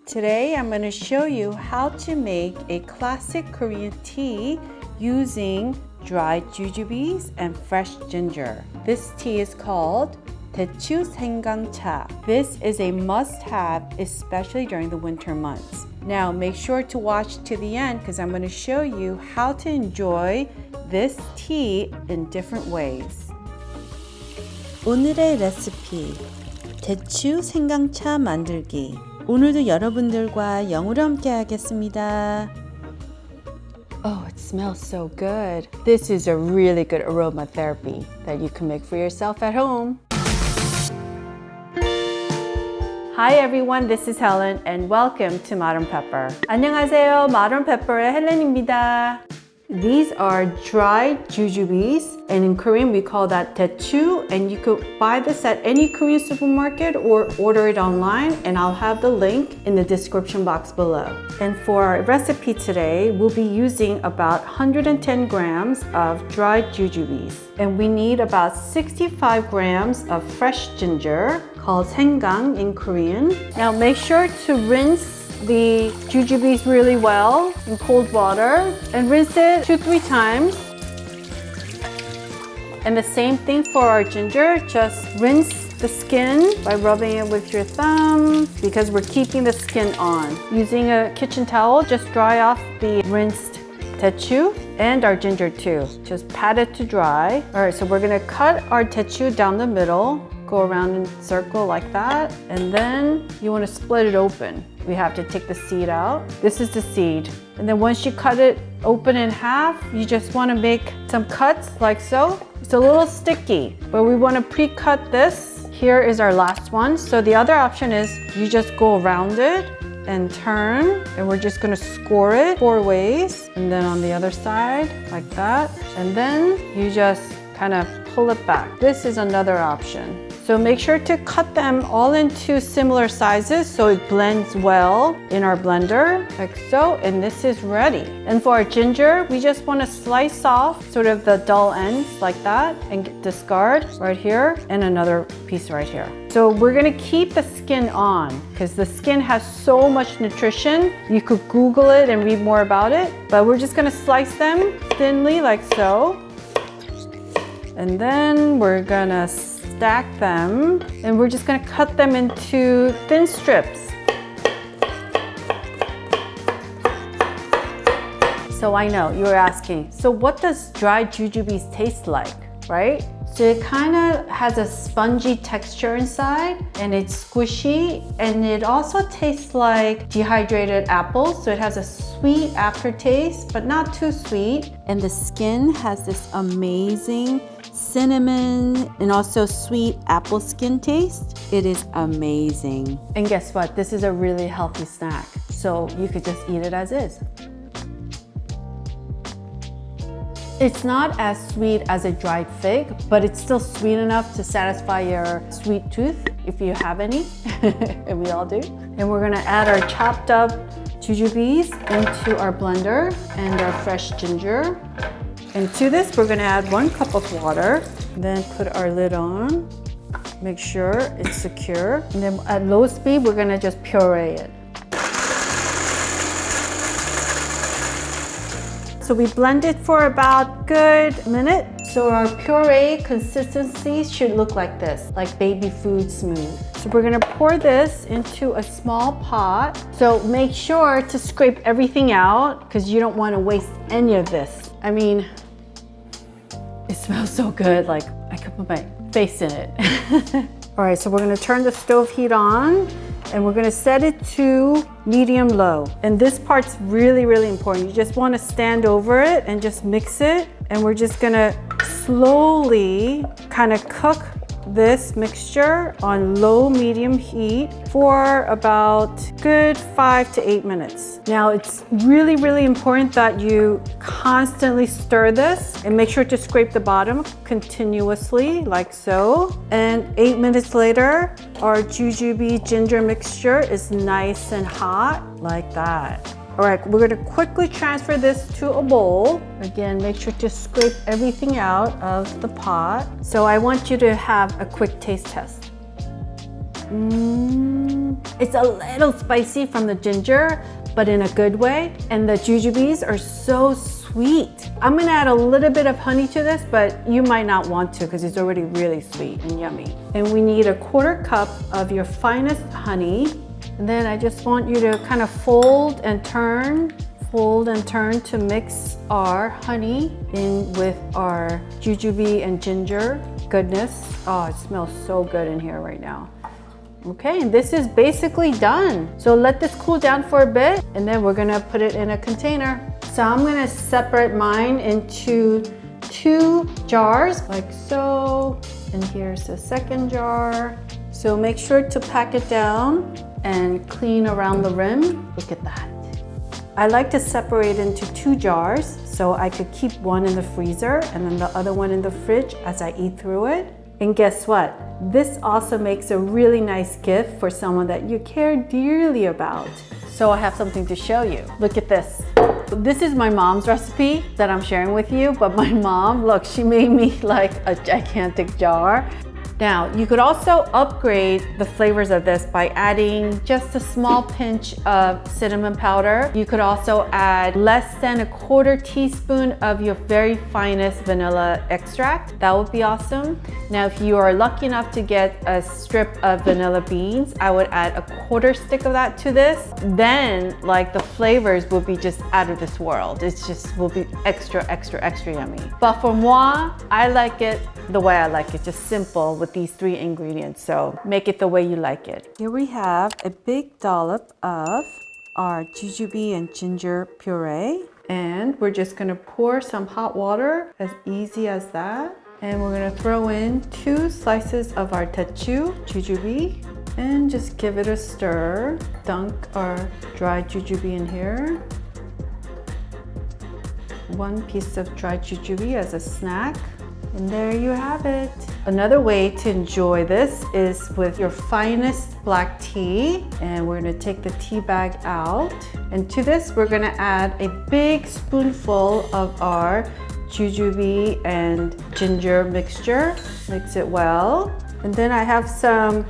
Today I'm going to show you how to make a classic Korean tea using dried jujubes and fresh ginger. This tea is called 대추 생강차. This is a must-have, especially during the winter months. Now make sure to watch to the end because I'm going to show you how to enjoy this tea in different ways. 오늘의 레시피 대추 생강차 만들기. 오늘도 여러분들과 영으로 함께 하겠습니다. Oh, it smells so good. This is a really good aromatherapy that you can make for yourself at home. Hi everyone, this is Helen and welcome to Modern Pepper. 안녕하세요, Modern Pepper의 헬렌입니다. These are dried jujubes, and in Korean we call that 대추, and you could buy this at any Korean supermarket or order it online, and I'll have the link in the description box below. And for our recipe today, we'll be using about 110 grams of dried jujubes, and we need about 65 grams of fresh ginger, called 생강 in Korean. Now make sure to rinse the jujubes really well in cold water and rinse it 2-3 times. And the same thing for our ginger, just rinse the skin by rubbing it with your thumb because we're keeping the skin on. Using a kitchen towel, just dry off the rinsed 대추 and our ginger too. Just pat it to dry. All right, so we're gonna cut our 대추 down the middle, go around in a circle like that, and then you wanna split it open. We have to take the seed out. This is the seed. And then once you cut it open in half, you just wanna make some cuts like so. It's a little sticky, but we wanna pre-cut this. Here is our last one. So the other option is you just go around it and turn, and we're just gonna score it 4 ways. And then on the other side, like that. And then you just kind of pull it back. This is another option. So make sure to cut them all into similar sizes so it blends well in our blender, like so, and this is ready. And for our ginger, we just want to slice off sort of the dull ends like that and discard right here and another piece right here. So we're gonna keep the skin on because the skin has so much nutrition. You could Google it and read more about it, but we're just gonna slice them thinly like so. And then we're gonna stack them, and we're just gonna cut them into thin strips. So I know you're asking, so what does dried jujubes taste like, right? So it kind of has a spongy texture inside, and it's squishy, and it also tastes like dehydrated apples, so it has a sweet aftertaste, but not too sweet. And the skin has this amazing cinnamon and also sweet apple skin taste. It is amazing. And guess what? This is a really healthy snack, so you could just eat it as is. It's not as sweet as a dried fig, but it's still sweet enough to satisfy your sweet tooth if you have any, and we all do. And we're gonna add our chopped up jujubes into our blender and our fresh ginger. And to this, we're gonna add 1 cup of water, then put our lid on, make sure it's secure. And then at low speed, we're gonna just puree it. So we blend it for about a good minute. So our puree consistency should look like this, like baby food smooth. So we're gonna pour this into a small pot. So make sure to scrape everything out because you don't wanna waste any of this. I mean, it smells so good, like I could put my face in it. All right, so we're gonna turn the stove heat on and we're gonna set it to medium low. And this part's really, really important. You just wanna stand over it and just mix it. And we're just gonna slowly kind of cook this mixture on low medium heat for about good 5 to 8 minutes. Now it's really, really important that you constantly stir this and make sure to scrape the bottom continuously like so. And 8 minutes later, our Jujube ginger mixture is nice and hot like that. All right, we're gonna quickly transfer this to a bowl. Again, make sure to scrape everything out of the pot. So I want you to have a quick taste test. It's a little spicy from the ginger, but in a good way. And the jujubes are so sweet. I'm gonna add a little bit of honey to this, but you might not want to because it's already really sweet and yummy. And we need a 1/4 cup of your finest honey. And then I just want you to kind of fold and turn to mix our honey in with our jujube and ginger goodness. Oh, it smells so good in here right now. Okay, and this is basically done. So let this cool down for a bit, and then we're gonna put it in a container. So I'm gonna separate mine into 2 jars, like so. And here's the second jar. So make sure to pack it down and clean around the rim. Look at that. I like to separate into 2 jars so I could keep one in the freezer and then the other one in the fridge as I eat through it. And guess what? This also makes a really nice gift for someone that you care dearly about. So I have something to show you. Look at this. This is my mom's recipe that I'm sharing with you, but my mom, look, she made me like a gigantic jar. Now, you could also upgrade the flavors of this by adding just a small pinch of cinnamon powder. You could also add less than a 1/4 teaspoon of your very finest vanilla extract. That would be awesome. Now, if you are lucky enough to get a strip of vanilla beans, I would add a 1/4 stick of that to this. Then, like, the flavors will be just out of this world. It's just will be extra, extra, extra yummy. But for moi, I like it the way I like it, just simple with these 3 ingredients. So make it the way you like it. Here we have a big dollop of our jujube and ginger puree. And we're just gonna pour some hot water, as easy as that. And we're gonna throw in 2 slices of our 대추 jujube and just give it a stir. Dunk our dried jujube in here. 1 piece of dried jujube as a snack. And there you have it. Another way to enjoy this is with your finest black tea. And we're gonna take the tea bag out. And to this, we're gonna add a big spoonful of our jujube and ginger mixture. Mix it well. And then I have some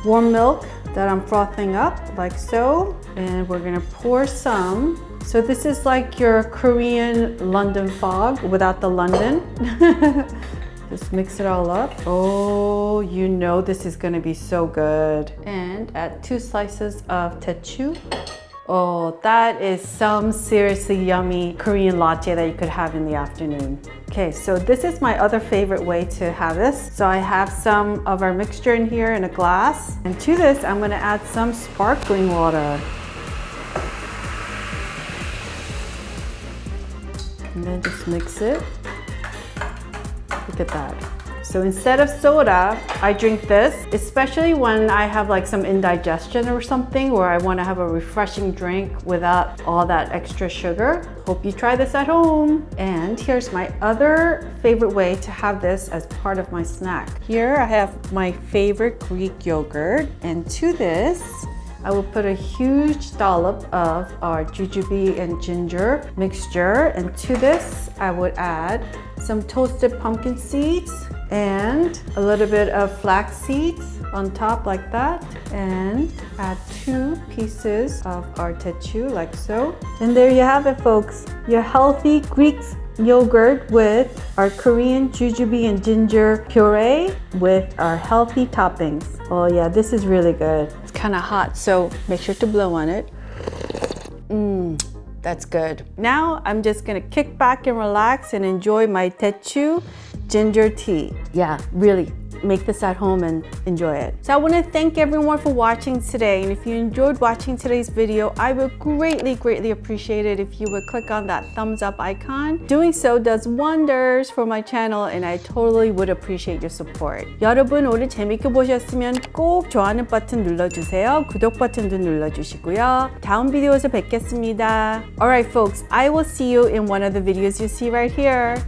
warm milk that I'm frothing up like so. And we're gonna pour some. So this is like your Korean London fog without the London. Just mix it all up. Oh, you know this is gonna be so good. And add 2 slices of 대추. Oh, that is some seriously yummy Korean latte that you could have in the afternoon. Okay, so this is my other favorite way to have this. So I have some of our mixture in here in a glass. And to this, I'm gonna add some sparkling water. And then just mix it. Look at that. So instead of soda, I drink this, especially when I have like some indigestion or something, or I want to have a refreshing drink without all that extra sugar. Hope you try this at home. And here's my other favorite way to have this as part of my snack. Here I have my favorite Greek yogurt, and to this, I will put a huge dollop of our jujube and ginger mixture. And to this, I would add some toasted pumpkin seeds and a little bit of flax seeds on top like that. And add 2 pieces of our 대추 like so. And there you have it, folks. Your healthy Greek yogurt with our Korean jujube and ginger puree with our healthy toppings. Oh yeah, this is really good. It's kind of hot, so make sure to blow on it. That's good. Now I'm just gonna kick back and relax and enjoy my 대추 ginger tea. Yeah, really. Make this at home and enjoy it. So I want to thank everyone for watching today, and if you enjoyed watching today's video, I would greatly appreciate it if you would click on that thumbs up icon. Doing so does wonders for my channel, and I totally would appreciate your support. 여러분 오늘 재밌게 보셨으면 꼭 좋아하는 버튼 눌러주세요. 구독 버튼도 눌러주시고요. 다음 비디오에서 뵙겠습니다. Alright folks, I will see you in one of the videos you see right here.